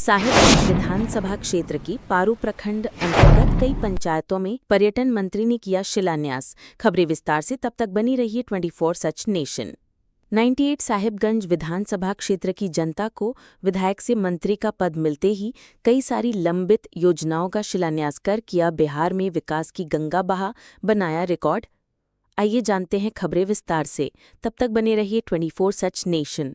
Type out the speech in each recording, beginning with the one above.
साहिबगंज विधानसभा क्षेत्र की पारू प्रखंड अंतर्गत कई पंचायतों में पर्यटन मंत्री ने किया शिलान्यास। खबरें विस्तार से तब तक बनी रहिए 24 सच नेशन। 98 साहिबगंज विधानसभा क्षेत्र की जनता को विधायक से मंत्री का पद मिलते ही कई सारी लंबित योजनाओं का शिलान्यास कर किया बिहार में विकास की गंगा बहा, बनाया रिकॉर्ड। आइए जानते हैं खबरें विस्तार से, तब तक बने रहिए 24 सच नेशन।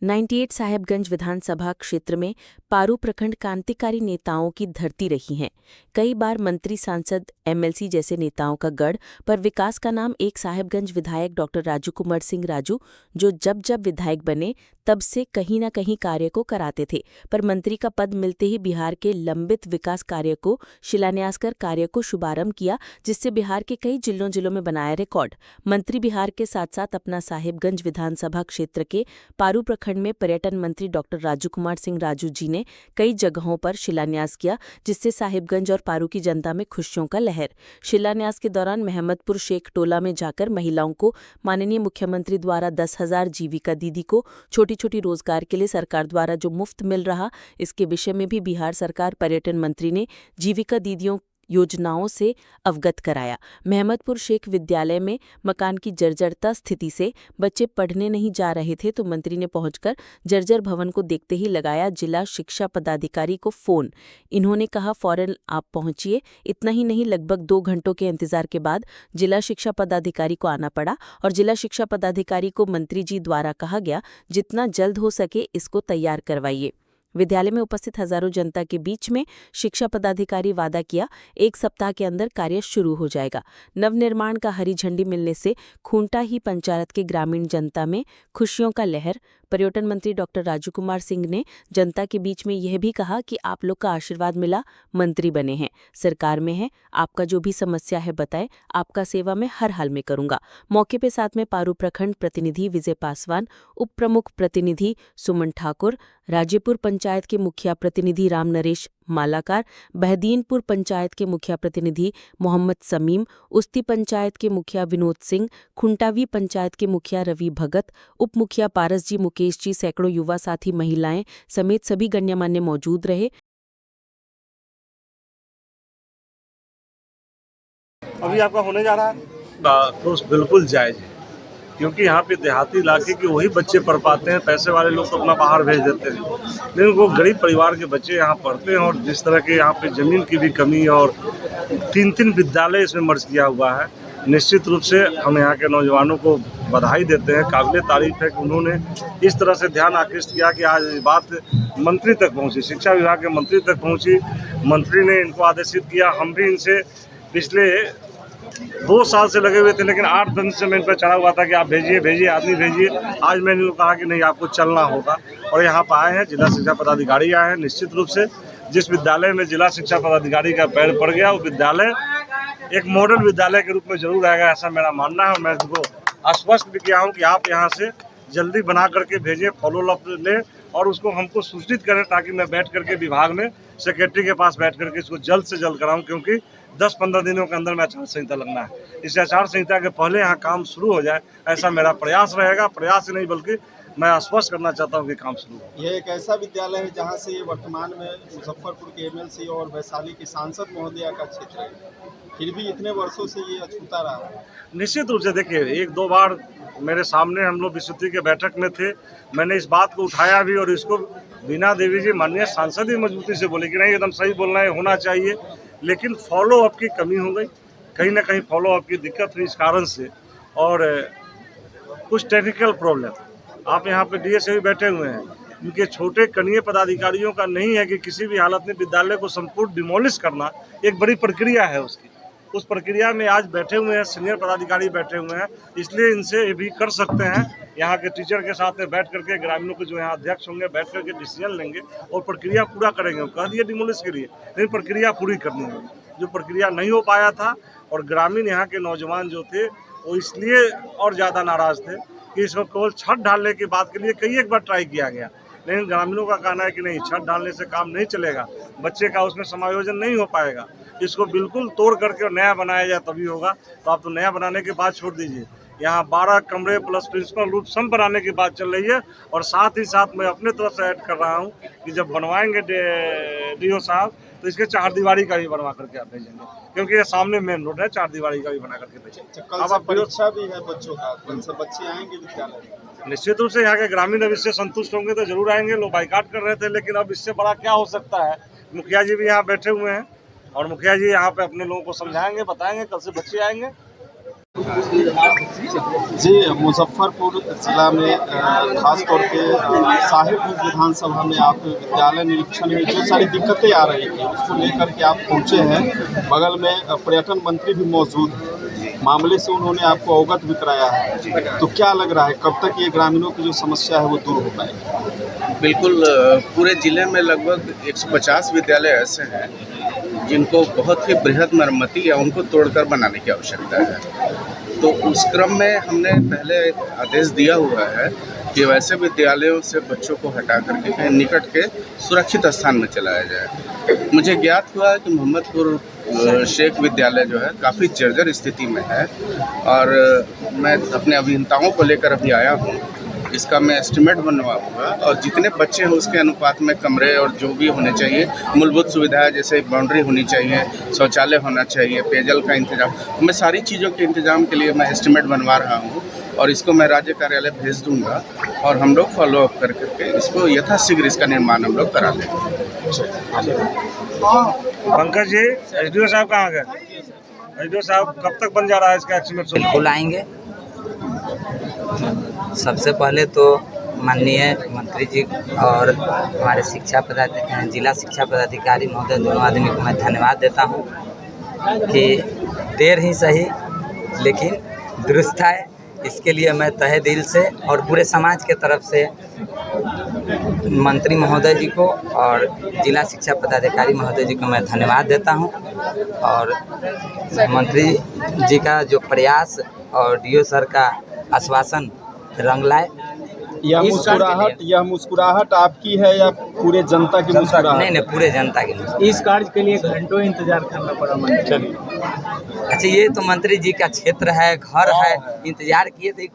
98 साहिबगंज विधानसभा क्षेत्र में पारू प्रखंड क्रांतिकारी नेताओं की धरती रही हैं। कई बार मंत्री, सांसद, एमएलसी जैसे नेताओं का गढ़, पर विकास का नाम एक साहिबगंज विधायक डॉक्टर राजू कुमार सिंह राजू, जो जब विधायक बने तब से कहीं न कहीं कार्य को कराते थे, पर मंत्री का पद मिलते ही बिहार के लंबित विकास कार्य को शिलान्यास कर कार्य को शुभारंभ किया, जिससे बिहार के कई जिलों में बनाया रिकॉर्ड। मंत्री बिहार के साथ साथ अपना साहिबगंज विधानसभा क्षेत्र के पारू प्रखंड में पर्यटन मंत्री डॉक्टर राजू कुमार सिंह राजू जी ने कई जगहों पर शिलान्यास किया, जिससे साहिबगंज और पारू की जनता में खुशियों का लहर। शिलान्यास के दौरान महमदपुर शेख टोला में जाकर महिलाओं को माननीय मुख्यमंत्री द्वारा 10,000 जीविका दीदी को छोटी रोजगार के लिए सरकार द्वारा जो मुफ्त मिल रहा, इसके विषय में भी बिहार सरकार पर्यटन मंत्री ने जीविका दीदियों योजनाओं से अवगत कराया। महमदपुर शेख विद्यालय में मकान की जर्जरता स्थिति से बच्चे पढ़ने नहीं जा रहे थे, तो मंत्री ने पहुंचकर जर्जर भवन को देखते ही लगाया जिला शिक्षा पदाधिकारी को फोन। इन्होंने कहा फौरन आप पहुंचिए। इतना ही नहीं, लगभग 2 घंटों के इंतजार के बाद जिला शिक्षा पदाधिकारी को आना पड़ा और जिला शिक्षा पदाधिकारी को मंत्री जी द्वारा कहा गया जितना जल्द हो सके इसको तैयार करवाइए। विद्यालय में उपस्थित हजारों जनता के बीच में शिक्षा पदाधिकारी वादा किया 1 सप्ताह के अंदर कार्य शुरू हो जाएगा। नवनिर्माण का हरी झंडी मिलने से खूंटा ही पंचायत के ग्रामीण जनता में खुशियों का लहर। पर्यटन मंत्री डॉक्टर राजू कुमार सिंह ने जनता के बीच में यह भी कहा कि आप लोग का आशीर्वाद मिला, मंत्री बने हैं, सरकार में है, आपका जो भी समस्या है बताएं, आपका सेवा में हर हाल में करूंगा। मौके पे साथ में पारू प्रखंड प्रतिनिधि विजय पासवान, उप प्रमुख प्रतिनिधि सुमन ठाकुर, राजेपुर पंचायत के मुखिया प्रतिनिधि राम नरेश मालाकार, बहदीनपुर पंचायत के मुखिया प्रतिनिधि मोहम्मद समीम, उस्ती पंचायत के मुखिया विनोद सिंह, खुंटावी पंचायत के मुखिया रवि भगत, उप मुखिया पारस जी, मुकेश जी, सैकड़ों युवा साथी, महिलाएं समेत सभी गण्यमान्य मौजूद रहे। अभी आपका होने जा रहा है तो बिल्कुल जायज है, क्योंकि यहाँ पे देहाती इलाके के वही बच्चे पढ़ पाते हैं। पैसे वाले लोग तो अपना बाहर भेज देते हैं, लेकिन वो गरीब परिवार के बच्चे यहाँ पढ़ते हैं। और जिस तरह के यहाँ पे ज़मीन की भी कमी और 3 विद्यालय इसमें मर्ज किया हुआ है, निश्चित रूप से हम यहाँ के नौजवानों को बधाई देते हैं। काबिल तारीफ है कि उन्होंने इस तरह से ध्यान आकृष्ट किया कि आज ये बात मंत्री तक पहुँची, शिक्षा विभाग के मंत्री तक पहुँची। मंत्री ने इनको आदेशित किया। हम भी इनसे पिछले 2 साल से लगे हुए थे, लेकिन 8 दिन से मैं इन पर चढ़ा हुआ था कि आप भेजिए आदमी भेजिए। आज मैंने उनको कहा कि नहीं, आपको चलना होगा, और यहाँ पर आए हैं। जिला शिक्षा पदाधिकारी आए हैं। निश्चित रूप से जिस विद्यालय में जिला शिक्षा पदाधिकारी का पैर पड़ गया, वो विद्यालय एक मॉडल विद्यालय के रूप में जरूर आएगा, ऐसा मेरा मानना है। मैं उनको आश्वस्त भी किया हूँ कि आप यहाँ से जल्दी बना करके भेजें, फॉलोअप लें और उसको हमको सूचित करें, ताकि मैं बैठ करके विभाग में सेक्रेटरी के पास बैठ करके इसको जल्द से जल्द कराऊं, क्योंकि 10-15 दिनों के अंदर में आचार संहिता लगना है। इस आचार संहिता के पहले यहाँ काम शुरू हो जाए, ऐसा मेरा प्रयास रहेगा। प्रयास ही नहीं, बल्कि मैं आश्वस्त करना चाहता हूँ कि काम शुरू हो। ये एक ऐसा विद्यालय है जहाँ से ये वर्तमान में मुजफ्फरपुर के एमएलसी और वैशाली की सांसद महोदया का क्षेत्र है, फिर भी इतने वर्षों से ये अछूता रहा है। निश्चित रूप से देखिए, 1-2 बार मेरे सामने हम लोग विस्तृति के बैठक में थे, मैंने इस बात को उठाया भी, और इसको बीना देवी जी माननीय सांसद ही मजबूती से बोले कि नहीं, एकदम सही बोलना है, होना चाहिए। लेकिन फॉलोअप की कमी हो गई, कहीं ना कहीं फॉलोअप की दिक्कत हुई इस कारण से, और कुछ टेक्निकल प्रॉब्लम। आप यहाँ पे डीएस भी बैठे हुए हैं, उनके छोटे कनीय पदाधिकारियों का नहीं है कि किसी भी हालत में विद्यालय को संपूर्ण डिमोलिश करना एक बड़ी प्रक्रिया है उसकी। उस प्रक्रिया में आज बैठे हुए हैं, सीनियर पदाधिकारी बैठे हुए हैं, इसलिए इनसे ये भी कर सकते हैं। यहाँ के टीचर के साथ में बैठ करके ग्रामीणों के जो यहाँ अध्यक्ष होंगे, बैठ करके डिसीजन लेंगे और प्रक्रिया पूरा करेंगे। वो कह दिए डिमोलिश के लिए, लेकिन प्रक्रिया पूरी करनी है, जो प्रक्रिया नहीं हो पाया था। और ग्रामीण यहाँ के नौजवान जो थे, वो इसलिए और ज़्यादा नाराज़ थे कि इसको केवल छत ढालने की बात के लिए कई एक बार ट्राई किया गया, लेकिन ग्रामीणों का कहना है कि नहीं, छत ढालने से काम नहीं चलेगा, बच्चे का उसमें समायोजन नहीं हो पाएगा, इसको बिल्कुल तोड़ करके और नया बनाया जाए तभी होगा। तो आप तो नया बनाने के बाद छोड़ दीजिए, यहाँ 12 कमरे प्लस प्रिंसिपल रूम सब बनाने की बात चल रही है। और साथ ही साथ मैं अपने तरफ से ऐड कर रहा हूँ कि जब बनवाएंगे डीओ साहब तो इसके 4 दीवारी का भी बनवा करके आप भेजेंगे, क्योंकि ये सामने मेन रोड है, 4 दीवारी का भी बना करके भेजेंगे। कल से परीक्षा भी है बच्चों का, कल से बच्चे आएंगे विद्यालय? निश्चित रूप से यहाँ के ग्रामीण अब इससे संतुष्ट होंगे तो जरूर आएंगे। लोग बाइकाट कर रहे थे, लेकिन अब इससे बड़ा क्या हो सकता है। मुखिया जी भी यहाँ बैठे हुए हैं और मुखिया जी यहाँ पे अपने लोगों को समझाएंगे, बताएंगे, कल से बच्चे आएंगे। जी, मुजफ्फरपुर जिला में खास तौर पे साहिबगंज विधानसभा में आप विद्यालय निरीक्षण में जो सारी दिक्कतें आ रही थी उसको लेकर के आप पहुंचे हैं। बगल में पर्यटन मंत्री भी मौजूद हैं, मामले से उन्होंने आपको अवगत भी कराया है। तो क्या लग रहा है कब तक ये ग्रामीणों की जो समस्या है वो दूर हो पाएगी? बिल्कुल, पूरे ज़िले में लगभग 150 विद्यालय ऐसे हैं जिनको बहुत ही बृहद मरम्मती या उनको तोड़कर बनाने की आवश्यकता है। तो उस क्रम में हमने पहले आदेश दिया हुआ है कि वैसे विद्यालयों से बच्चों को हटा करके कहीं निकट के सुरक्षित स्थान में चलाया जाए। मुझे ज्ञात हुआ कि मोहम्मदपुर शेख विद्यालय जो है काफ़ी जर्जर स्थिति में है और मैं अपने अभियंताओं को लेकर अभी आया हूँ। इसका मैं एस्टिमेट बनवाऊंगा और जितने बच्चे हैं उसके अनुपात में कमरे और जो भी होने चाहिए मूलभूत सुविधाएं जैसे बाउंड्री होनी चाहिए, शौचालय होना चाहिए, पेयजल का इंतजाम, मैं सारी चीज़ों के इंतजाम के लिए मैं एस्टिमेट बनवा रहा हूँ और इसको मैं राज्य कार्यालय भेज दूंगा और हम लोग फॉलो अप करके इसको यथाशीघ्र इसका निर्माण हम लोग करा देंगे। पंकज जी, एसडीओ साहब कहाँ गए? एसडीओ साहब कब तक बन जा रहा है इसका एस्टिमेट? बिल्कुल आएंगे। सबसे पहले तो माननीय मंत्री जी और हमारे जिला शिक्षा पदाधिकारी महोदय दोनों आदमी को मैं धन्यवाद देता हूं कि देर ही सही लेकिन दुरुस्त है। इसके लिए मैं तहे दिल से और पूरे समाज के तरफ से मंत्री महोदय जी को और जिला शिक्षा पदाधिकारी महोदय जी को मैं धन्यवाद देता हूं। और मंत्री जी का जो प्रयास और डीओ सर का आश्वासन रंग लाए। यह मुस्कुराहट आपकी है या पूरे जनता की मुस्कुराहट? नहीं, पूरे जनता की। इस कार्य के लिए घंटों इंतजार करना पड़ा मंत्री। चलिए, अच्छा, ये तो मंत्री जी का क्षेत्र है, घर है, इंतजार किए थे।